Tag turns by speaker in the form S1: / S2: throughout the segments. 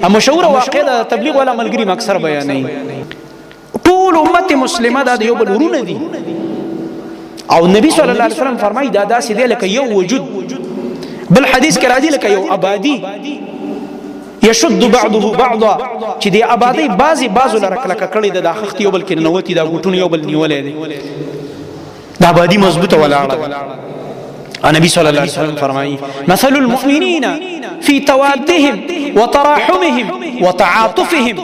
S1: مشهور واقع د تبلیغ ولا ملګری اکثر بیانوي ټول امت مسلمه د یو بل ورونه دي او نبی صلی الله علیه وسلم فرمایي دا داسې دی لکه یو وجود بل حدیث کې راځي لکه یو آبادی يشد بعضه بعضا چې دی آبادی بعضو لره کلکه کړي د خخت یو بل کې نوتی دا ګټون یو بل نیولې دي دا آبادی مضبوطه ولاړه النبي صلى الله عليه وسلم فرمایي مثل المؤمنين في توادهم وتراحمهم وتعاطفهم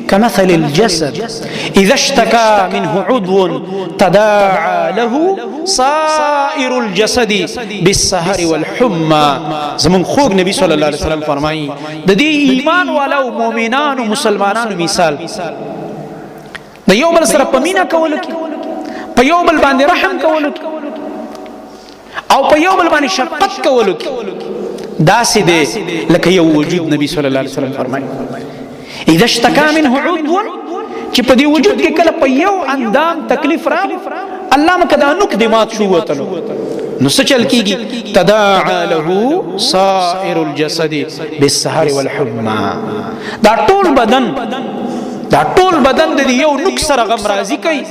S1: كمثل الجسد إذا اشتكى منه عضو تداعى له سائر الجسد بالسهر والحمى زمون خوږ نبی صلی الله علیه وسلم فرمایي د دې ایمان والو مؤمنانو مسلمانانو مثال د یو بل سره په مینا کولو کې په یو بل باندې رحم کولو کې او په یو بل باندې شفقت کولو کې داسې دی لکه یو وجود نبی صلی الله علیه وسلم فرمایي اذا اشتكى منه عضو چې په دې وجود کې کله په یو اندام تکلیف راغی الله مکدا نوک دماغ شو وتلو نو څه چل کیږي تداعى له سائر الجسد بالسهر والحمى دا ټول بدن د یو نوک سره غم راضی کوي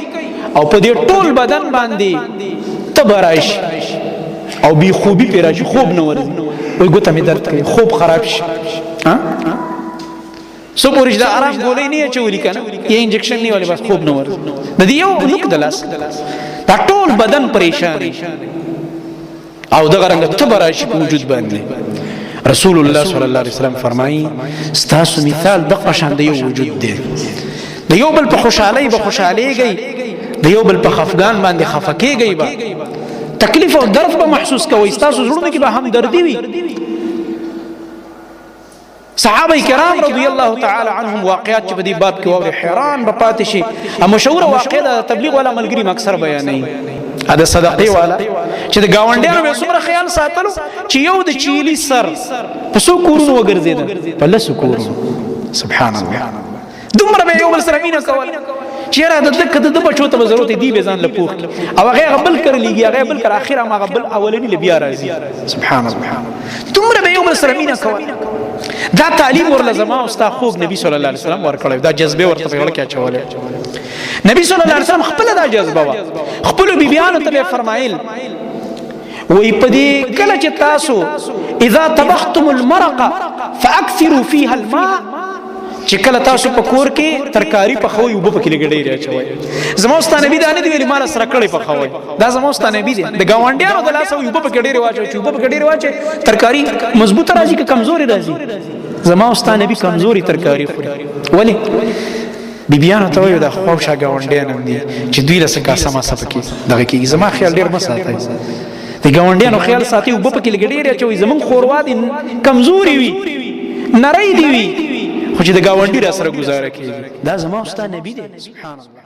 S1: او په دې ټول بدن باندې تبرایش او بی خوبی پیراشي خوب نه ورځي وای ګوته می درد کوي خوب خراب شي ها سو پورش دا آرام گولی نہیں چولی کنا یہ انجیکشن نہیں والی بس خوب نور ندی یو نک دلاس دا ټول بدن پریشان او دا غرنگ تبراشی وجود باندې رسول الله صلی الله علیه وسلم فرمائی ستاسو مثال دقشان دا یو وجود دی دا یو بل په خوشحالی با خوشحالی گئی دا یو بل په خفگان باندې خفکی گئی با تکلیف او درد با محسوس کوئی ستاسو زرونه کی با هم دردی وی صحابه کرام رضی الله تعالی عنهم واقعات چې په دې باب کې وره حیران به پاتې شي مشهور واقع د تبلیغ ولا ملګری اکثر بیانوي دا صدقې والا چې د گاونډیانو به څومره خیال ساتلو چې یو د چيلي سر په څو کورونو وګرځیدل په لسو کورونو سبحان الله دومره به یو بل سره مینه کول چیرې د دک د بچو ته ضرورت دی به ځان لپوخ او هغه غبل کړلېږي هغه بل کر اخر ما غبل اولنی لبیا راځي سبحان الله دومره به یو بل سره مینه کول دا تعلیم ورله زما او ستا خوږ نبی صلی الله علیه وسلم ورکړی دا جذبه ورته په وړ کې اچولې نبی صلی الله علیه وسلم خپل دا جذبه وا خپل بیبیانو ته فرمایل وی پدې کله چې تاسو اذا طبختم المرقه فاكثروا فيها الماء چې کله تاسو په کور کې ترکاری په خوي وب پکې لګړې راچوي زما واستانه نبی دا نه دی ویلي مال سره کړې په خوي دا زما واستانه نبی دی د گاونډیانو د لاسه وب پکې ډېر واچو چې وب پکې ډېر واچي ترکاری مضبوطه راځي که کمزوري راځي زما واستانه نبی کمزوري ترکاری خوري ولی بیبیانو ته وایو د خوښه گاونډیانو دي چې دوی له څه کاسه ما سپکی دغه کې زما خیال ډېر مساتای د گاونډیانو خیال ساتي وب پکې لګړې راچوي زمون خوروا دي کمزوري وي نری دی وي خو چې د گاونډي را سره گزاره کوي دا زما استاد نبی دی سبحان الله